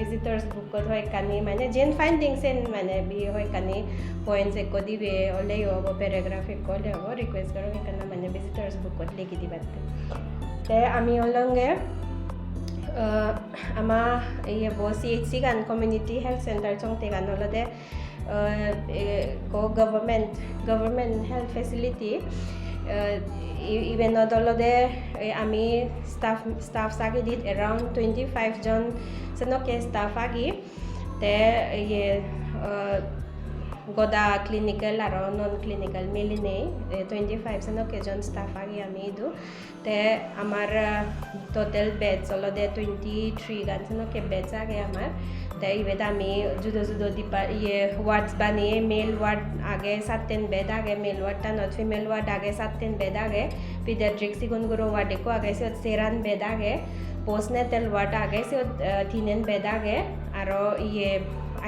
visitors book ko hoy kani mane gen findings en mane bi hoy kani points ko dibe ole yo paragraph ko le ho request karo kana mane visitors book ko leki dibatte te ami olonge ama ye bo CHC kan community health center chawngte kan olode ko government health facility even olode ami staff sagi dit around 25 jon sanoke staff agi te ye goda clinical aro non clinical miline 25 sanoke jon staff agi ami du te amar total beds olode 23 gan sanoke beds age amar te ibet ami judo dipa ye wards bani male ward age 7 bed age male ward ta not female ward age 7 bed age pediatric sigon guro ward ko age 7 bed age postnatal ward age 3 bed age aro ye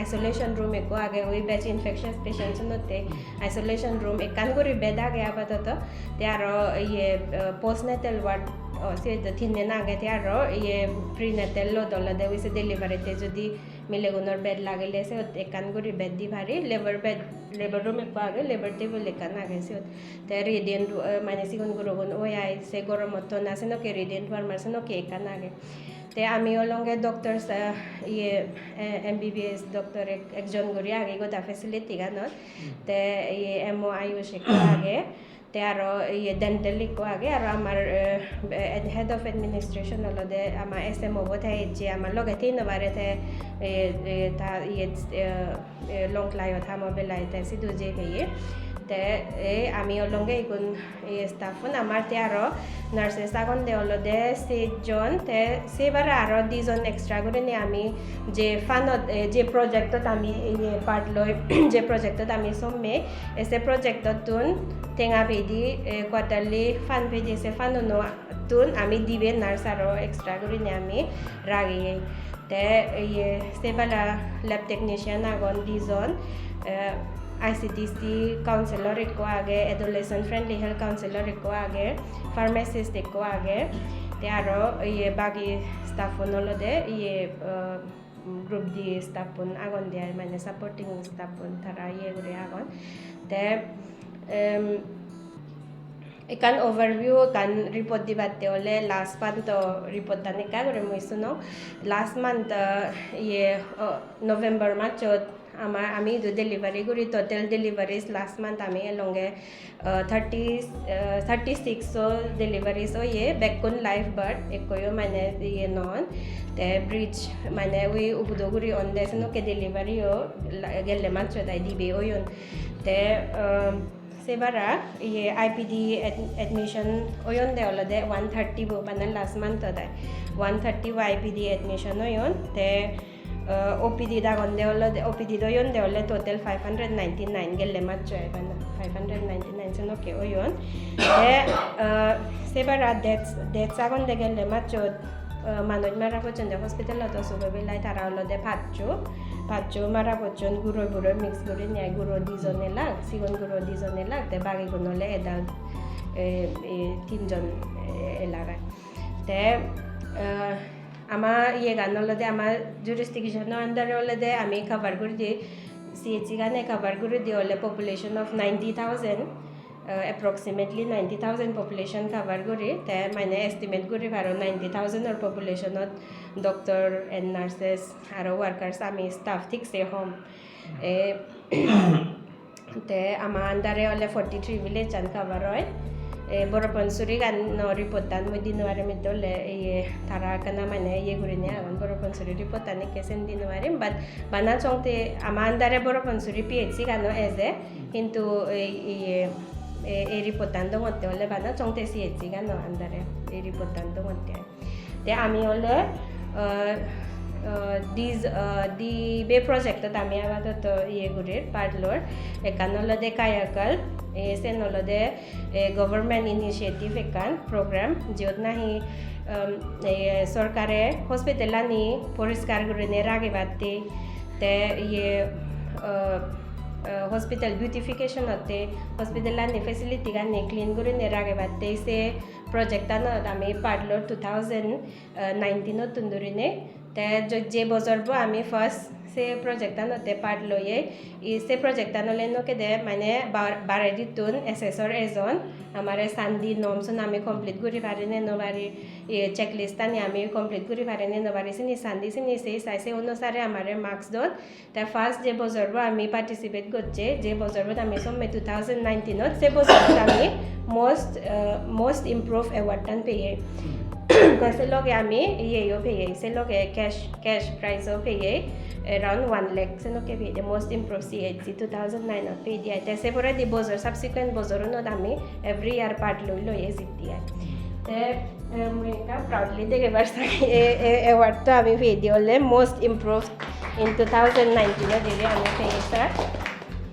isolation room eko age oi batch infectious patients note isolation room ekan guri bed age apatat te aro ye postnatal ward se the thinne na age te aro ye prenatal lo dolade oi se delivery te jodi mile gunor bed lagele se ekan guri bed di bhari labor room eko age labor table ekan age se te radiant mane sigon guro gon oi ai se goromoto na se no ke radiant warmer se no ke ekan age te ami olonge doctors ye MBBS doctor ekjon guri age goda facility ganot te ye MO ayush ko age te aro ye dental ko age aro amar head of administration olode ama SMO bothai je amar loge tin bare te ta ye long layo thamo belai te sidu je ye te ami olonge ikun staff on amar te aro nurses agon de olode se jon te se bara aro dizon extra gure ne ami je fanot je project tot ami ye part loy je project tot ami somme ese project tun tenga pedi quarterly fan pedi se fanono tun ami dibe nurse aro extra gure ne ami ragi te ye se bala lab technician agon dizon ICTC counselor eko age adolescent friendly health counselor eko age pharmacist eko age te aro ye bagi staff olode ye group di staff pun agon dia mane supporting staff pun tara ye gure agon te ekan overview kan report dibatte ole last month to report tane ka gure moisuno last month ye November machot ami do delivery guri total deliveries last month ami alonge 36 so deliveries so ye bekun live bird ekoyo mane ye non te bridge mane we ubudo guri on des no ke delivery yo gelle mancho dai dibe oyon te sebara ye IPD admission oyon de olode 130 bo banan last month dai 130 IPD admission oyon te OPD da gonde olode OPD do yon de ole total 599 gelle macho e bana 599 so no ke oyon te sebara that's agon de gelle macho manoj mara pochon de hospital to sube belai tara olode pacho mara pochon guro mix gure nyai guro dizonela sigon guro dizonela te bagi gonole edal tinjon elaga te ama ye ganolode ama jurisdiction no under olode ami cover guri CHC gane cover guri di ole population of 90,000 approximately 90,000 population cover guri te mane estimate guri baro 90,000 or population of doctor and nurses aro workers ami staff thik se home te ama andare ole 43 village and cover hoy Boraponsuri kan no reportan mo dinware mitole ye tara kana mane ye gurine agon Boraponsuri reportan ke sen dinware but bana chawngte amandare Boraponsuri PHC kano eze kintu e reportan do motte ole bana chawngte CHC kano andare e reportan do motte te ami ole di be project to tami abato to ye gurir parlor ekanolo de kayakal senolo de government initiative ekan program jot nahi sorkare hospital ani poriskar gurine rage batte te ye hospital beautification hote hospital ani facility ganne clean gurine rage batte se project ano tami parlor 2019 tundurine তে যে বছরবো আমি first সে প্রজেক্টানতে part লয়ে সে প্রজেক্টানলে নকে দে মানে বারে দিতুন এসএসর এজন আমার সান্দি নমস আমি complete করি পারি নে নবারি চেকলিস্ট আনি আমি কমপ্লিট করি পারি নে নবারি সিনি সান্দি সিনি সেই সাইসে অনুসারে আমার মার্কস দন তা ফার্স্ট যে বছরবো আমি পার্টিসিপেট করছে যে বছরবো আমি সmme 2019 সে বছরবো আমি মোস্ট ইমপ্রুভ অ্যাওয়ার্ডটান পেয়ে se loge ami yo pay se loge cash prize of pay around 1 lakh se no ke pay the most improved CHC 2009 of pay dia se pore di bozor subsequent bozor no dami every year part lo ye sitia te moi ka proudly de barsa award to ami pay di ole most improved in 2019 no de ami pay sir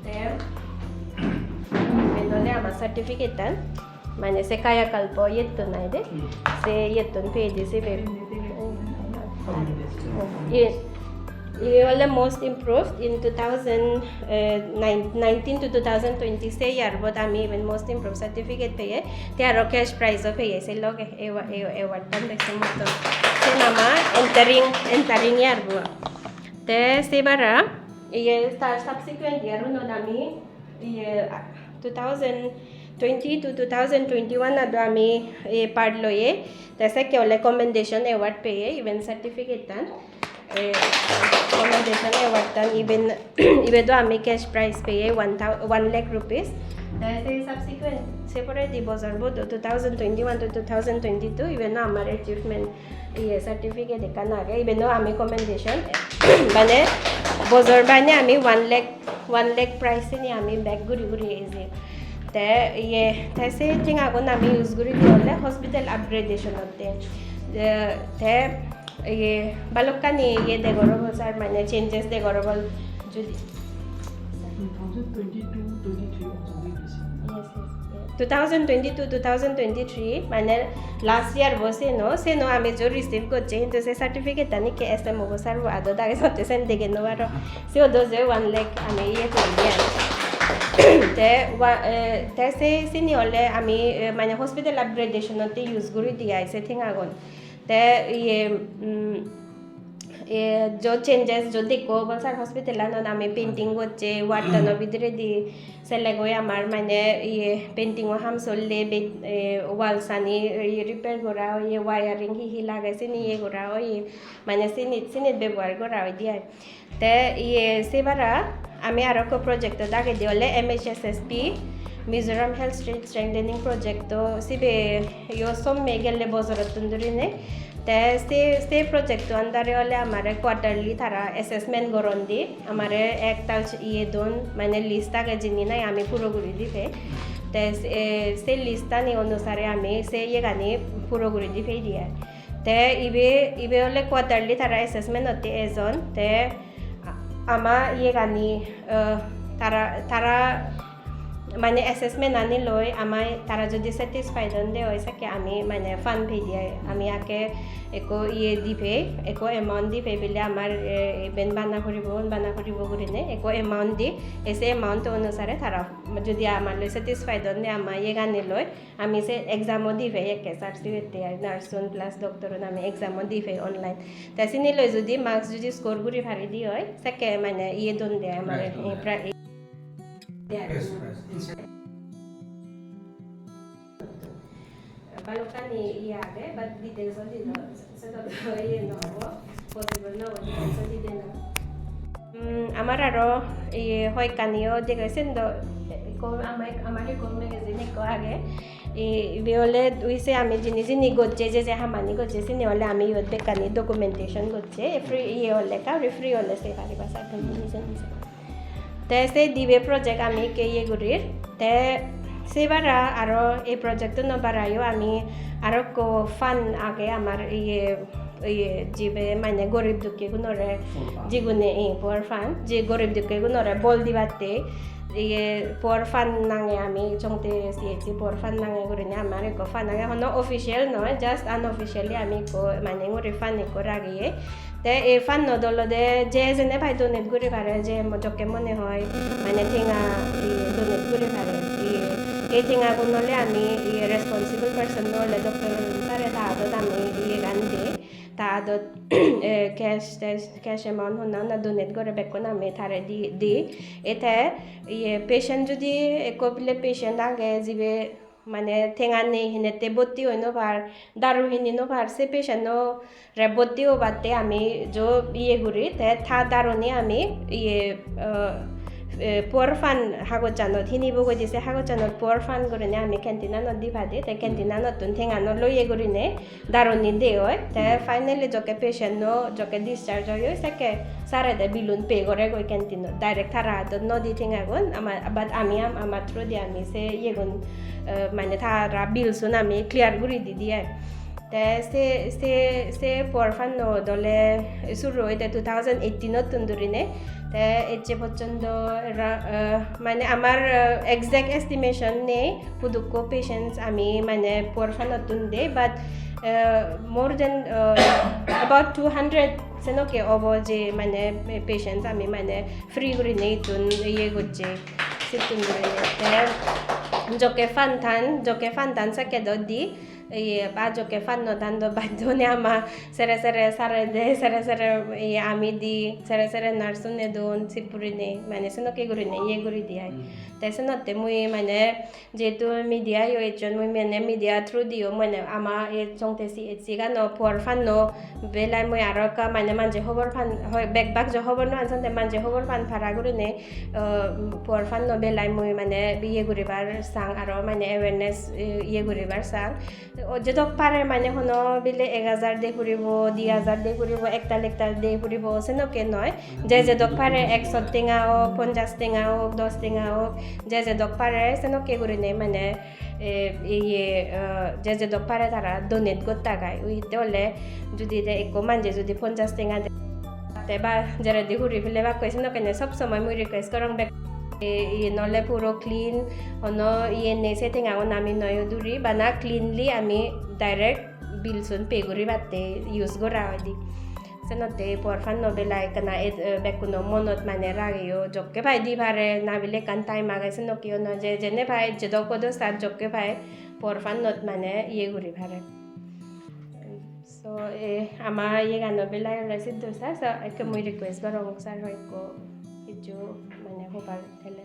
te menole ama certificate tan মানে সে কায়াকল্প ইয়েতো নাই দে সে ইয়েতো পেয়ে সে ইয়ে most improved in 2019 to 2020 সে ইয়ার বট আমি even most improve certificate পেয়ে তে আরো cash প্রাইজও পেয়ে সে লগে এওয়ার্ডটা দেখছে মতো সে নামা এন্টারিং ইয়ার বো তে সে বারা ইয়ে তার সাবসিকুয়েন্ট ইয়ার নো আমি ইয়ে 2020 to 2021 ado ami part loye tase ke recommendation award paye even certificate tan recommendation award tan even do ami cash prize paye 1 lakh rupees tase subsequent separate di bozor bo 2021 to 2022 even amar achievement certificate ekan age even do ami commendation bane bozor bane ami 1 lakh prize ni ami back guri easy te ye tase tinga go nami use guri diole hospital upgradation hote te ye balokani ye de gorobol sir mane changes de gorobol jodi 2022 2023 মানে last year বসে no say no আমি जो receive করছে কিন্তু সে certificate আনি কে SM গো sir আদো দাগে সতে সেন দেখে নো আর সে ওদো যে 1 লাখ আমি ইয়ে করি te se sini ole ami mane hospital upgradation te use guri dia ise thinga gon te jo changes jo deko balsar hospital ano ami painting hocche ward no bidre di sele goy amar mane painting o ham solle wall sani repair gora ye wiring hi lagai sini ye gora mane sini ব্যবহার gora dia te sebara আমি আর একটা project দাগে দিলে MHSSP Mizoram health strengthening project তো সিবে ইয়ো সম গেলে বজরত তুন্দুরিনে তে সে project আন্ডারে হলে আমার কোয়ার্টারলি তারা অ্যাসেসমেন্ট গরন দি আমার একটা ইয়ে দন মানে লিস্ট আগে জিনি নাই আমি পুরোপুরি দিবে তে সে লিস্টটা নি অনুসারে আমি সে ইয়ে গানি পুরোপুরি দিবে দিয়ে তে ইবে হলে কোয়ার্টারলি তারা অ্যাসেসমেন্ট হতে এজন তে ama ye gani tara মানে অ্যাসেসমেন্ট আনি লই আমায় তারা যদি স্যাটিসফাইড হন হয়েছে কি আমি মানে ফান্ড পে দিয়ে আমি আগে একো ইয়ে দিবে একো এমাউন্ট দিবে বলে আমার ইভেন্ট বানা করিব করিনে একো এমাউন্ট দি এসে এমাউন্ট অনুসারে তারা যদি আমার লই স্যাটিসফাইড হন আমার ইয়ে গানি লই আমি সে এক্সামও দিবে একে সার্টিফিকেট দিয়ে নার্সন প্লাস ডক্টর আমি এক্সামও দিবে অনলাইন তাছিনি লই যদি মার্কস যদি স্কোর করি ভারি দি হয় সেকে মানে ইয়ে দন দেয় আমার balokani iade but details of the set of the no possible no details of the no amar aro hoy kanio degaisen do ko amare ko magazine ko age বিহলে দুইছে আমি জিনি গচ্ছে যে হামানি গচ্ছে সিনি হলে আমি ইয়তে কানি ডকুমেন্টেশন গচ্ছে ফ্রি ইয়ে হলে কা ফ্রি হলে সে পারিবা সাথে জিনিস তে সে দিবে প্রজেক্ট আমি কে ইয়ে গুরির তে সেবারা আরো এই প্রজেক্ট নবারায়ও আমি আরো কো ফান আগে আমার ইয়ে জিবে মানে গরিব দুঃখী গুণরে যেগুনে পর ফান যে গরিব দুঃখী গুণরে বল দিবাতে ইয়ে পর ফান নাঙে আমি চংতে CHC পর ফান নাঙে গুরিনে আমার কো ফান নাঙে হনো অফিসিয়াল নয় জাস্ট আনঅফিসিয়ালি আমি কো মানে গুরি ফান কো রাগিয়ে তে এই ফান নদলদে যে যেনে ভাই ডোনেট গুরি পারে যে মজকে মনে হয় মানে ঠিঙা ডোনেট গুরি পারে এই ঠিঙা গুণলে আমি রেসপন্সিবল পার্সন নহলে ডক্টর স্যারে তাহাঁতত আমি গান দিয়ে ta dot cash amount honna na donate gore bekko na me thare di ete ye patient jodi ekobile patient age jibe মানে ঠেঙানি হিনেতে বত্তি হই নভার দারু হিনি নভার সে পেশেন্টও রে বত্তিও বাদে আমি যো ইয়ে ঘুরি তে থা দারুনি আমি ইয়ে পোয়ার ফান হাগজানত হিনিব গৈ দিছে হাগজানত পোয়ার ফান কৰিনে আমি কেণ্টিনানত দি ভাদে তে কেণ্টিনানত ঠেঙানো লইয়ে কৰিনে দারুনি দে হয় তে ফাইনালি জকে পেশেন্ট জকে ডিসচার্জ হয় সেকে সারে দে বিলুন পে করে গৈ কেণ্টিনত ডাইরেক্ট থারা হাতত নদি ঠেঙাগুন আমার বাট আমি আমার থ্রু দি আমি সে ইয়ে গুণ মানে থারা বিলসুন আমি ক্লিয়ার করে দি দিয়ে তে সে পোয়ার ফান দলে শুরু হইতে 2018 তুন্দুরিনে তে এচে পর্যন্ত মানে আমার এক্সাক্ট এস্টিমেশন নেই পুদুক্ক পেশেন্টস আমি মানে পোয়ার ফানত দে বাট more than about 200 সেনকে অব যে মানে পেশেন্টস আমি মানে ফ্রি করে নেই তুন ইয়ে করছে সিতুন করে তে জকে ফান থান সাকে দি ইয়ে বা জকে ফান নদান বাধ্যনে আমা সেরে আমি দি সেরে নার্সুনে দোন সিপুরিনে মানে সেনকে গুরিনে ইয়ে গুরি দিয়াই তাই সেনতে মুই মানে যেহেতু মিডিয়া ইয়েজন মুই মানে মিডিয়া থ্রু দিও মানে আমা এ চংতে CHC গানো পোয়ার ফান নো বেলাই মুই আরো কা মানে মানজে খবর ফান হয় বেকবাক জ খবর নো আনসতে মানজে খবর ফান ফারা গুরিনে পোয়ার ফান নো বেলাই মুই মানে ইয়ে গুরিবার সাং আরো মানে অ্যাওয়ারনেস ইয়ে গুরিবার সাং যেদক পারে মানে হনো বিলে 1000 দে ঘুরিব 2000 দে ঘুরিব একটা দে ঘুরিব সেনকে নয় যেদক পারে 100 টেঙা হোক 50 টেঙা হোক 10 টেঙা হোক যেদক পারে সেনকে ঘুরিনে মানে ইয়ে যেদক পারে তারা ডোনেট করতে গায় উইতে হলে যদি একো মানজে যদি 50 টেঙা দে বা যারা দি ঘুরি ফেলে বা কইছে নকে সব সময় মুই রিকোয়েস্ট করং ইয়ে নলে পুরো ক্লিন হনো ইয়ে নেছে টেঙাও নামি নয় দূরি বানা ক্লিনলি আমি ডাইরেক্ট বিলসুন পে করি বাতে ইউজ করা হয় দি সেনতে পরফান নবেলাই কানা বেকুনো মনত মানে রাগিও জকে ভাই দি ভারে নাবিলে কান টাইম আগাইছে নকিও ন যে যেনে ভাই যে দকদো সাত জকে ভাই পরফান নত মানে ইয়ে করি ভারে সো আমার ইয়ে গানো বেলাই রাসিদ দোসা সো এক মই রিকোয়েস্ট করং স্যার হয়কো ইজো মানে হোবার তেলে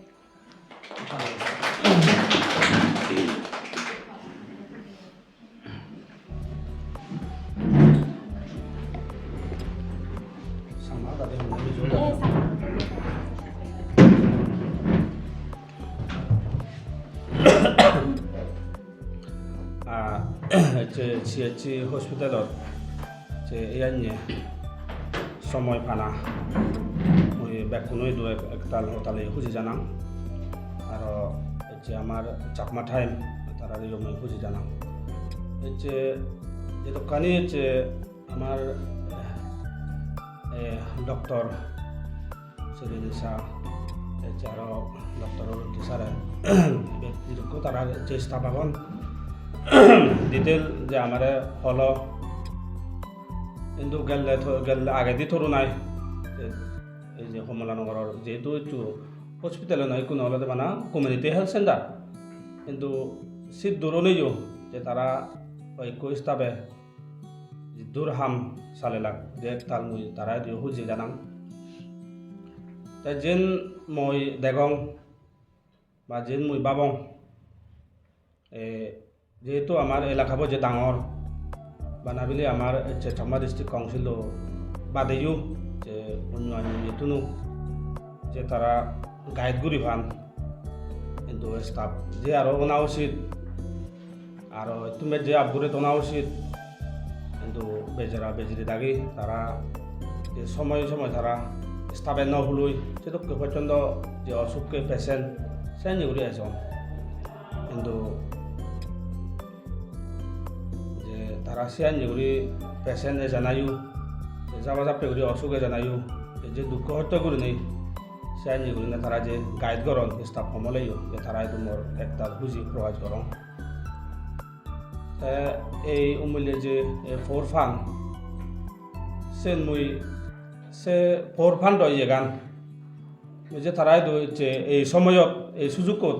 CHC হসপিটালত যে ইয়ান্যে সময় ফানা মই বেকুনই দু একতাল হতালে খুঁজি জানাম আর যে আমার চাকমা টাইম তারা মই খুঁজি জানাম যে দোকানি যে আমার ডক্টর সেরিনিসা আরো ডক্টর টিচারে ব্যক্তিকে তারা যে স্টাফ এখন ডিটেল যে আমার হল কিন্তু গেলে আগে দি থরু নাই এই যে কমলানগরের যেহেতু একটু হসপিটালে নয় কোনো হলে মানে কমিউনিটি হেলথ সেন্টার কিন্তু সিট দূরও নেইও যে তারা ঐক্য স্টাফে দূর হাম সালে লাগ যে তাল মুই তারা দিও হুজি জানাম তাই যেন মই দেগং বা যেন মুই বাবং যেহেতু আমার এলাকাবো যে ডাঙর বানাবিলে আমার চাকমা ডিস্ট্রিক্ট কাউন্সিল বাদেও যে উন্নয়ন এটুনো যে তারা গাইড করি ভান কিন্তু স্টাফ যে আরো অনা উচিত আর তুমি যে আবগুরে তোনা উচিত কিন্তু বেজারা বেজিরে দাগি তারা যে সময় তারা স্টাফে ন হলুই সেটুককে পর্যন্ত যে অসুখকে পেশেন্ট সে নিগুড়ি আছেন কিন্তু যে তারা সে নিগুড়ি পেশেন্টে জানাইও যাবা যাপে করে অসুখে জানাইও যে দুঃখ হত্যা করে নেই সে নিগুড়ি না তারা যে গাইড করন স্টাফ সমলেও যে তারা তোমার একটা বুঝি প্রভাব করন এই উমলে যে ফোর ফান সে মুই সে ফোর ফান রয়ে যে গান যে তারাই যে এই সময়ত এই সুযোগত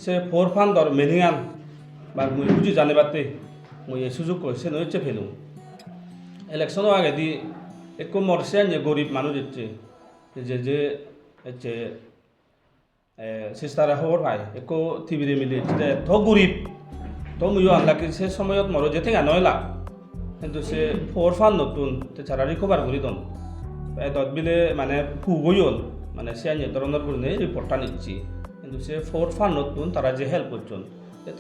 সে ফোর ফান দর মেনিয়ান বা মুই বুঝি জানিবাতে মুই এই সুযোগ সে নইছে ফেলুম election aage di ekko morsian je gorib manu je je sister hor bhai ekko tibire mile je to gorib to muyo anlaki se samoyot moro je thinga noila কিন্তু সে ফোর ফান নতুন তারা রিকভার করি দন এদত বিলে মানে পুগইল মানে সে আনি ধরনের করে রিপোর্টটা নিচ্ছি কিন্তু সে ফোর ফান নতুন তারা যে হেল্প করছেন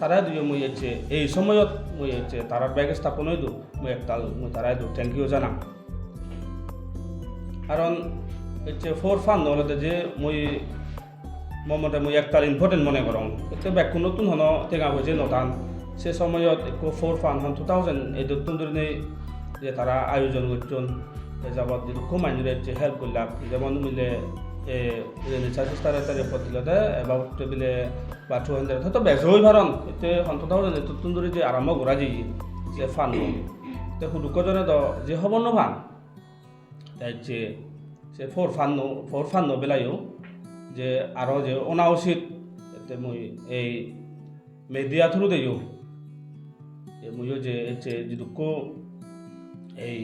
তারা দুই মুই হচ্ছে এই সময়ত মুই হচ্ছে তারা ব্যাগ স্থাপন হইল মুই একতাল মুই তারা থ্যাংক ইউ জানাম কারণ হচ্ছে ফোর ফান নহলে যে মুই মমতে মুই একতাল ইম্পর্টেন্ট মনে করং এতে ব্যাগ নতুন হন টেঙা হয়েছে নতান সে সময়ত একো ফোর ফান 2008 ধরে যে তারা আয়োজন করছেন যাবত যে কমাইনের যে হেল্প করলাম যেমন মিলে রেনেসা সিস্টার একটা রিপোর্ট দিল এবাউট বিলে বা 200 হয়তো বেজ হই ভারণ এতে 2008 ধরে যে আরম্ভ করা যাই যে ফান তে হুদুকজনে দ যে হব ন ভান তাই যে সে ফোর ফান বেলায়ও যে আরো যে অনাউচিত এতে মুই এই মিডিয়া থ্রু দেও মুইও যে যেটুকু এই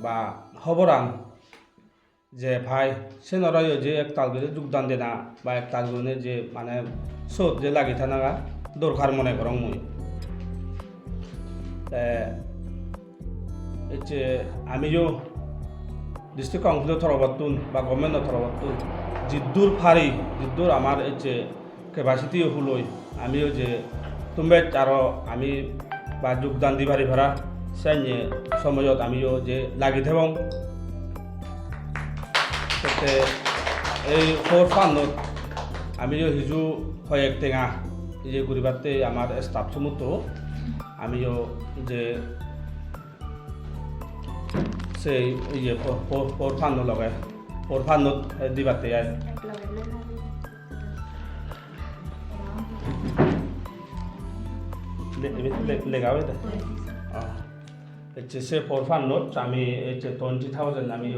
বা খবরান যে ভাই সে নরাইও যে এক তালবেলে যোগদান দেনা বা এক তালবেলে যে মানে সোদ যে লাগি থাকা দরকার মনে করং মুই যে আমিও ডিস্ট্রিক্ট কাউন্সিলের তরফতুন বা গভর্নমেন্টের তরফতুন জিদ্দুর ফারি জিদ্দুর আমার এই যে ক্যাপাসিটি হলই আমিও যে তুমি আরো আমি বা যোগদান দিবারি ভাড়া সাইনে সময়ত আমিও যে লাগি থাকং এই ফোর ফানত আমিও হিজু কয়েক টেঙা যে গরিবাতে আমার স্টাফ সমুদ্র আমিও যে সেই ইয়ে ফোর ফান লগে ফোর ফানত দিবাতে আয় লেগাও এটা সে ফোর ফান নোট আমি 20,000 আমি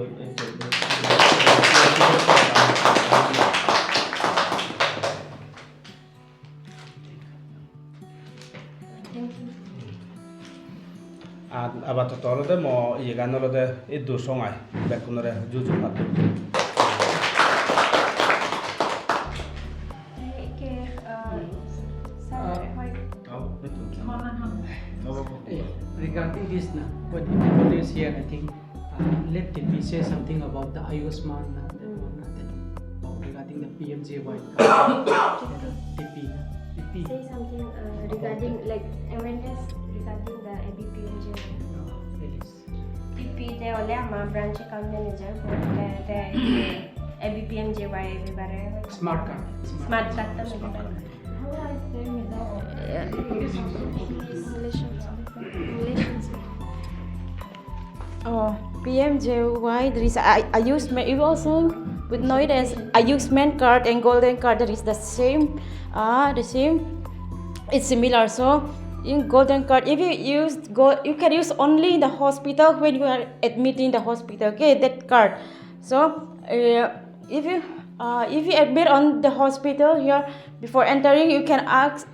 abat tolode mo yeganolode iddu songai bekunore juju pat regarding this what is here I think let me say something about the Ayushman regarding the PMJY TP say something regarding like awareness regarding the ABPMJY TP they only am branch account manager for the ABPMJY everybody smart card how I say relations Oh, PMJY, there is Ayushman. You also would know it as Ayushman card and golden card. That is the same. It's similar. So in golden card, if you you can use only in the hospital when you are admitted in the hospital. Okay, that card. So if you admit on the hospital here before entering, you can ask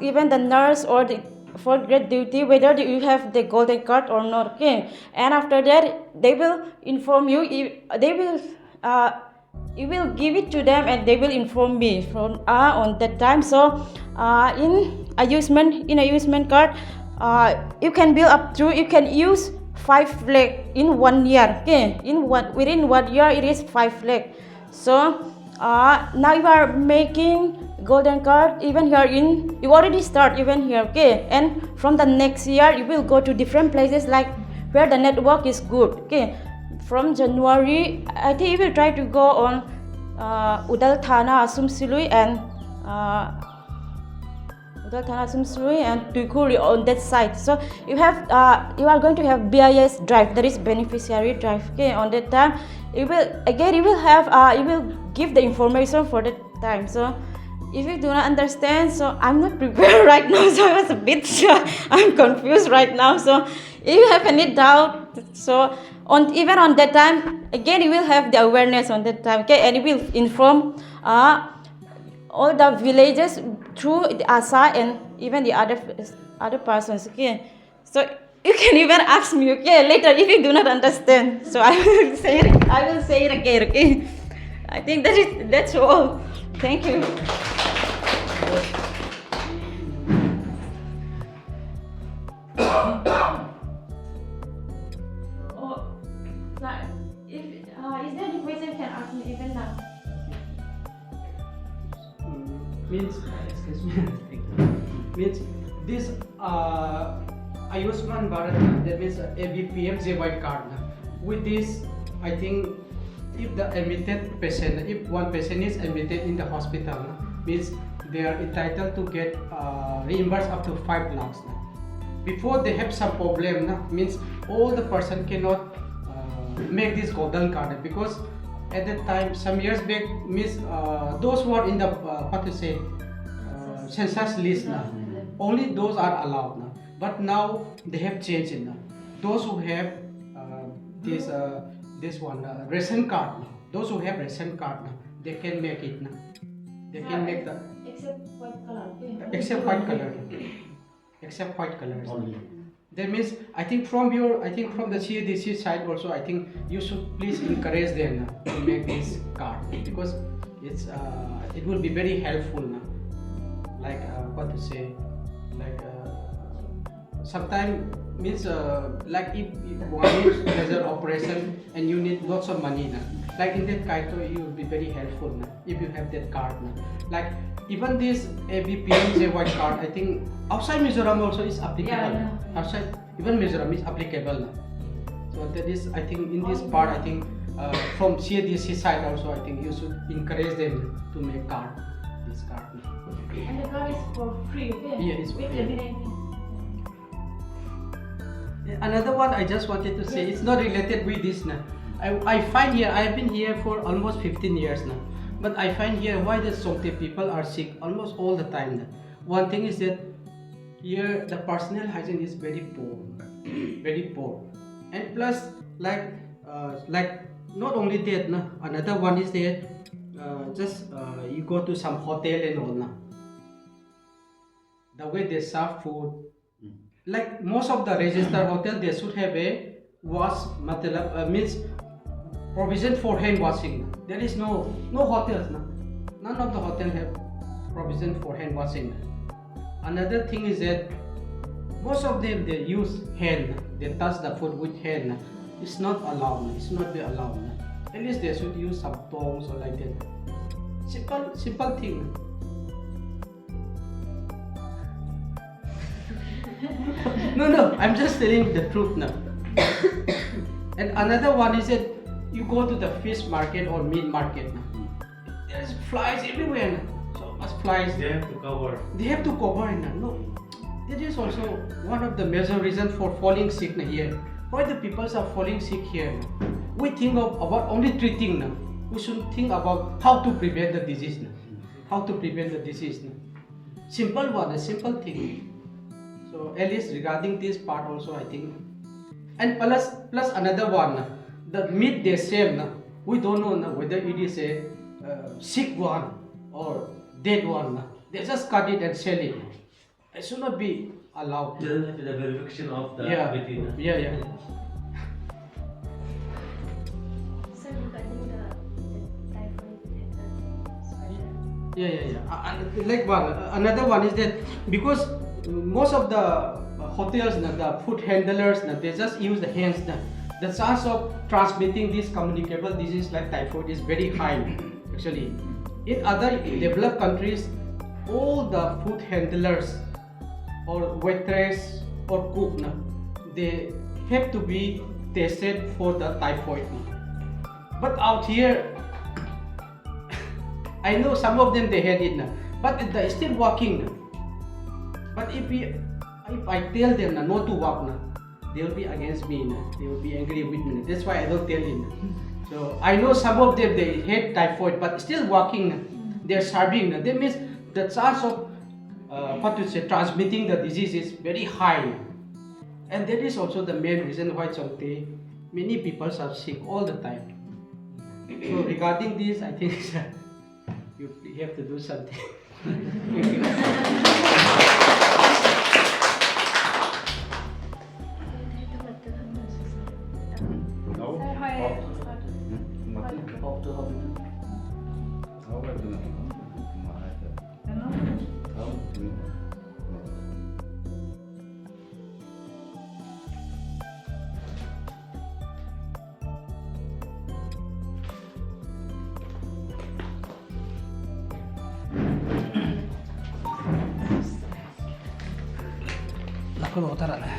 even the nurse or the for grade duty whether you have the golden card or not. Okay, and after that they will inform you. You will give it to them and they will inform me from on that time. So in Ayushman card you can build up to you can use 5 lakh in 1 year. Okay, within 1 year it is 5 lakh. So now you are making golden card even here you already start even here. Okay, and from the next year you will go to different places like where the network is good. Okay, from January I think you will try to go on Udal Thana Asumsilui and Tuikuri on that side. So you are going to have BIS drive, that is beneficiary drive. Okay, on that time you will give the information for that time. So if you do not understand, so I'm not prepared right now, so I was a bit I'm confused right now. So if you have any doubt, so even on that time, again you will have the awareness on that time. Okay, and you will inform all the villages through the ASA and even the other persons. Okay, so you can even ask me, okay, later if you do not understand. So I will say it again, okay? I think that's all. Thank you. Is there any question you can ask me even now? Means, excuse me, means this Ayushman Bharat, that means ABPMJ white card. With this, I think if the admitted patient, if one patient is admitted in the hospital, means they are entitled to get reimbursed up to 5 lakhs. Before they have some problem, means all the person cannot make this golden card, because at that time, some years back, means those who are in the census list, only those are allowed now. But now they have changed it now. Those who have this one ration card now, those who have ration card now, they can make it now. They can make the Except white color. except white color, except white colors. That means I think from the CADC side also, I think you should please encourage them to make this card, because it's it will be very helpful now. Like sometimes means like if one has an operation and you need lots of money now. Like in that kind, it will be very helpful now if you have that card now. Like even this ABPMJ white card, I think outside Mizoram also is applicable. Yeah. Outside even Mizoram is applicable now. So that is, I think in this part, I think from CADC side also, I think you should encourage them to make card, this card. And the card is for free, okay? Yeah, it's with free. the Another one I just wanted to say, it's not related with this now. I find here, I have been here for almost 15 years now, but I find here why the chawngte people are sick almost all the time now. One thing is that here the personal hygiene is very poor, very poor, and plus like not only that now, another one is that you go to some hotel and all now, the way they serve food. Like most of the registered hotel, they should have a wash, means provision for hand washing. There is no hotels now. None of the hotel have provision for hand washing. Another thing is that most of them they use hand. They touch the food with hand. It's not allowed. It's not be allowed. At least they should use some tongs or like that. Simple thing. No, I'm just telling the truth now. And another one is that you go to the fish market or meat market now. There's flies everywhere now. So much flies. They have to cover. They have to cover it now. No, that is also one of the major reasons for falling sick now here. Why the people are falling sick here now? We think about only treating now. We should think about how to prevent the disease now. How to prevent the disease now. Simple one, a simple thing. So at least regarding this part also, I think, and plus another one, the meat they sell, we don't know whether it is a sick one or dead one. They just cut it and sell it. It should not be allowed. The verification of the Yeah. meat. So regarding the typhoid spider. Yeah. Like another one is that because most of the hotels, the food handlers, they just use the hands. The chance of transmitting this communicable disease like typhoid is very high. Actually, in other developed countries, all the food handlers or waitress or cook, they have to be tested for the typhoid. But out here, I know some of them they had it now, but they're still walking now. But if I tell them not to walk now, they will be against me now. They will be angry with me. That's why I don't tell them. So I know some of them they had typhoid, but still walking now. They're serving now. That means the chance of transmitting the disease is very high. And that is also the main reason why chawngte, many people are sick all the time. So regarding this, I think you have to do something. Hope to have it. Lakul utara lah.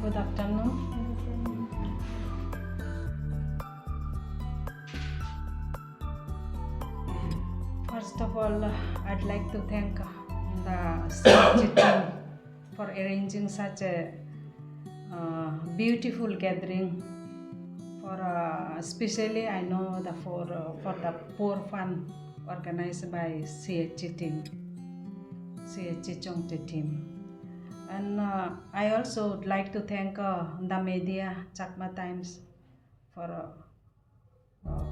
Good afternoon. First of all, I'd like to thank the CHC team for arranging such a beautiful gathering. For especially, I know for the poor fund organized by CHC team, CHC chawngte team. And I also would like to thank the media, Chakma Times, for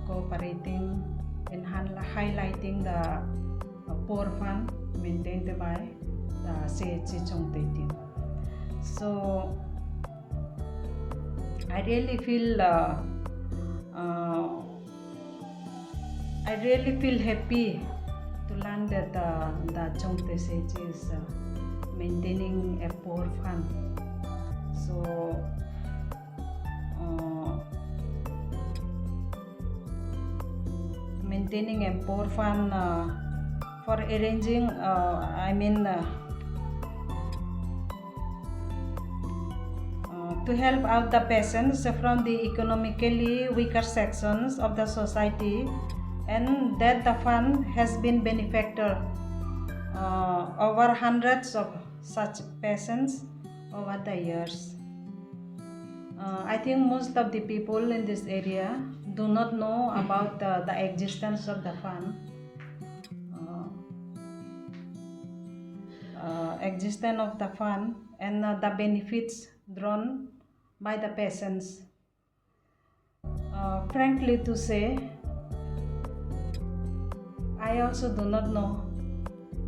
cooperating in highlighting the poor fund maintained by the CHC chawngte team. So I really feel happy to learn that the chawngte CHC is maintaining a poor fund. So maintaining a poor fund for arranging to help out the patients from the economically weaker sections of the society, and that the fund has been benefactor over hundreds of such patients over the years. I think most of the people in this area do not know about the existence of the fund. Existence of the fund and the benefits drawn by the patients. Frankly to say, I also do not know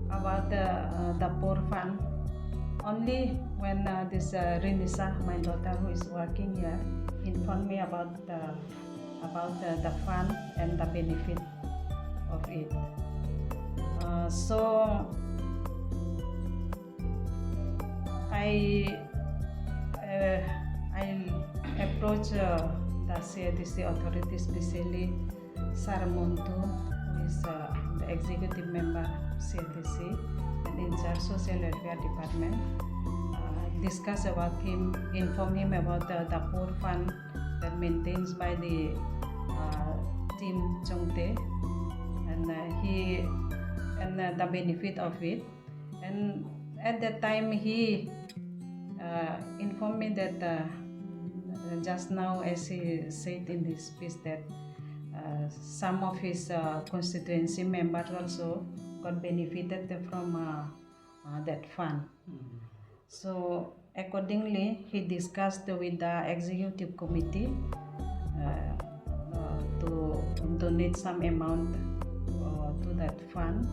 about the poor fund. Only when this Renisa, my daughter who is working here, informed me about the fund and the benefit of it. So I approached the CADC authorities, especially Sir Montu, who is the executive member of CADC and in charge social welfare department. Discuss about him, inform him about the poor fund that maintains by the team chawngte, and the benefit of it. And at that time he informed me that just now, as he said in his speech, that some of his constituency members also got benefited from that fund. So accordingly, he discussed with the executive committee to donate some amount to that fund,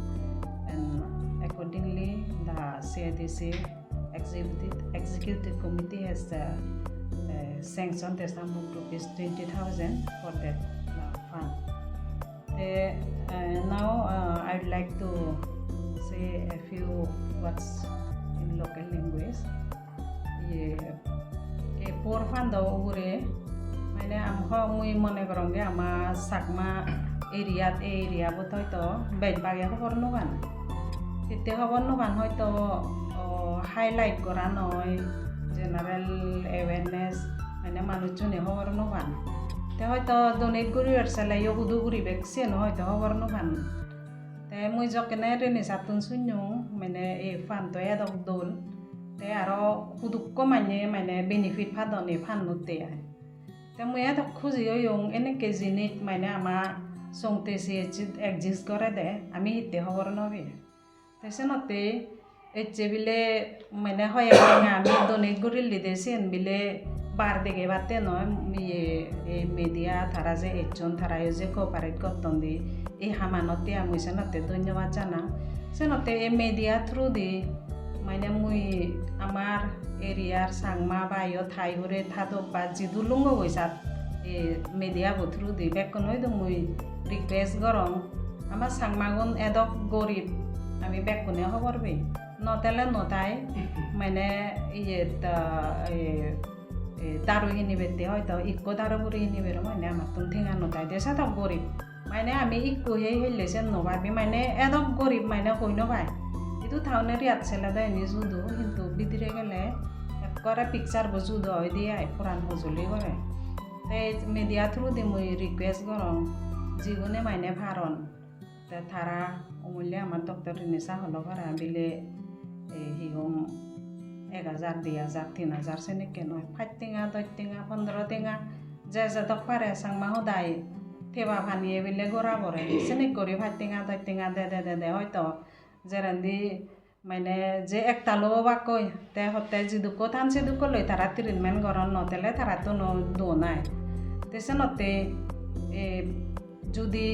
and accordingly the CADC executive committee has sanctioned the sum of rupees 20,000 for that fund. Now I'd like to say a few words in local language. ये पोर fund उरे मैंने आमखो मुई मने करंगे आमा साकमा area बोथय तो बेद बागे खबर नुगान इते खबर नुगान हयतो हाइलाइट करा नय जनरल अवेयरनेस मैंने मानुचुने खबर नुगान ते हयतो डोनेट करि आरसालाय हुदु गुरि वैक्सीन हयतो खबर नुगान ते मुई जकने रेनि सातुन सुन्नु मैंने ए फान तो यादक दोल ते आरो हुदुक्को माने बेनिफिट फादने फान नुते ते मुई यादक खुजियो यं एने केजिनिट मैंने आमा चौंगते CHC एग्जिस्ट करे दे आमी हिते खबर नबे तेसेनते एचे बिले मैंने हय आमी डोनेट करिलि देसिन बिले बार देगे बाते न ये मीडिया थारा जे एचन थारा जे कोऑपरेट करतंदी ए हामानते आमुइसेनते धन्यवाद जाना सेनते ए मीडिया थ्रू दी মানে মুই আমার এরিয়ার সাংমা বা ইয় ঠাই হরে থাদক বা জিদু লুঙ্গ গৈছাত মিডিয়া বথরু দি বেকন হয়তো মুই রিকোয়েস্ট গরম আমার সাংমাগুন এদক গরিব আমি বেকনে খবর বই নতেলে নতাই মানে ইয়ে দারু কিনি বেতে হয়তো ইকো দারু বুড়ি কিনি বেরো মানে আমার তুম ঠেঙা নতাই দেশা তো গরিব মানে আমি ইকো হেলেছে নভাবি মানে এদক গরিব মানে কই নভাই itu tahun riat selada ini judo কিন্তু ভিতরে গেলে করে পিকচার বুজুদো হয় দিয়ে পুরান হজুলি করে তাই মিডিয়া থ্রু দি মুই রিকোয়েস্ট করং জীবনে মানে ভারণ তে তারা অমূল্য আমার ডক্টর নিশা হলো করা বিলে হিগম 1000 2000 3000 সেনে কেন 5 টেঙা 10 টেঙা 15 টেঙা যে যে দক পারে সাংমা হদাই থেবা ভানিয়ে বিলে গোরা বরে সেনে করি 5 টেঙা 10 টেঙা দে হয়তো যেরান্দি মানে যে একটা লো বা কই তে হতে জিদুকো থান সিদুকো লই তারা ট্রিটমেন্ট গরন নতেলে তারা তো দো নাই তেসে নতে যদি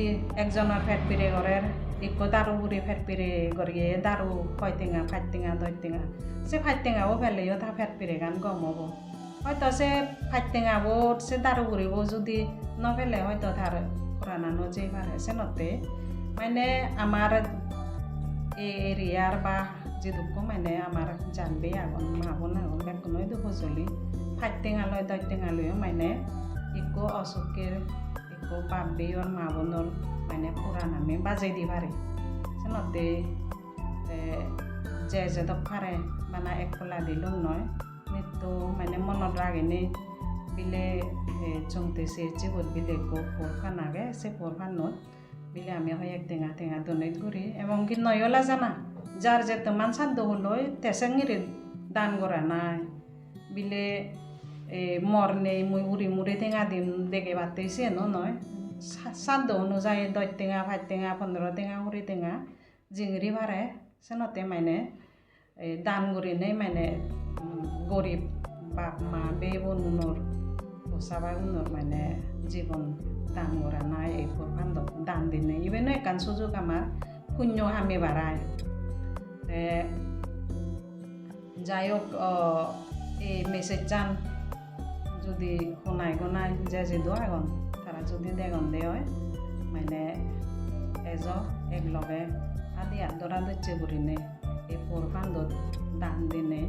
একজনের ফেট পিরে গরের ইকো দারু বুড়ি ফেট পিরে গরিয়ে দারু 6 টেঙা 5 টেঙা 10 টেঙা সে 5 টেঙাও ফেলেও তা ফেট পিরে গান গমব হয়তো সে 5 টেঙাবো সে দারু বুড়িবো যদি নফেলে হয়তো তার পুরানানো যে পারে সে নতে মানে আমার এরিয়ার বা যেদুকো মানে আমার জানবে আগুন মাগুন আগুন বেকনো এই হজলি 5 টেঙা লয় 10 টেঙা লয় মানে ইকো অসুখের ইকো বাব্বে ওর মাগুনর মানে পুরান আমি বাজাই দি পারে সেনতে যে দক পারে মানে একলা দিলুম নয় মৃত্যু মানে মনত রাগেনি বিলে চংতে CHC বল বিলে কো পরখান আগে সে পরখানত বিলে আমি হয় এক টেঙা টেঙা ডোনেট করি এবং কি নয়লা জানা যার যে তেমান সাধ্য হলই তেসেঙ্গিরি দান করা নাই বিলে মরনে মুই উড়ি মুড়ি টেঙা দিন দেখে বাতেছে নয় সাধ্য অনুযায়ী 10 টেঙা 5 টেঙা 15 টেঙা উড়ি টেঙা জিঙিরি ভারে সেনতে মানে দান করিনে মানে গরিব বাপ মা বে বনুনর পোষাবা উনর মানে জীবন দান করা নাই এই বান্ধব দান দিনে ইভেন একান সুযোগ আমার শূন্য আমি বাড়ায় যাই হোক এই মেসেজ যান যদি শোনাই গনাই যে যদি আগন তারা যদি দেগন দে হয় মানে একলগে আদি আদরা দিচ্ছে করিনে এই বান্ধব দান দিনে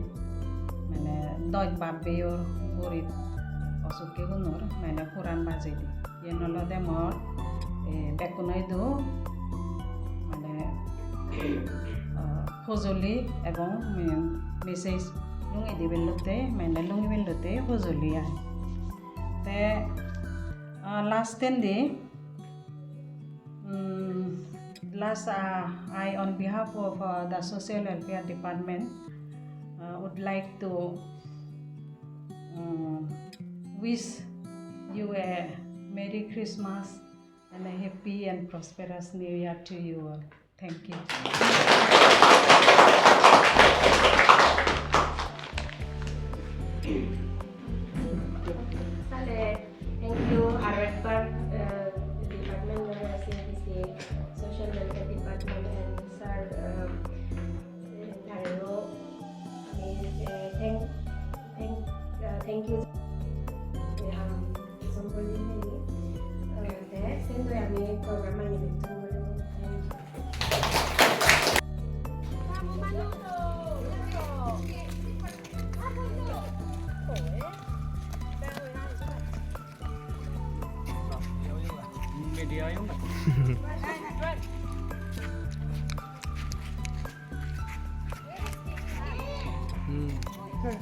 মানে 10 বাব্বেয়র গরিব অসুখে গুণর মানে পুরান বাজে দি নলদে মর বেকুনই দো মানে সজলি এবং মেসেজ লুঙি দিবেলতে মানে লুঙি বেলতে সজলি আয় তে last the last I on behalf of the Social Welfare Department would like to wish you a Merry Christmas and a happy and prosperous New Year to you all. Thank you. Thank you, Arrekbar Department of CDC, Social Welfare Department, and Sir Dangu. Thank you. Sendo kami program ini betul. Media yung Okay,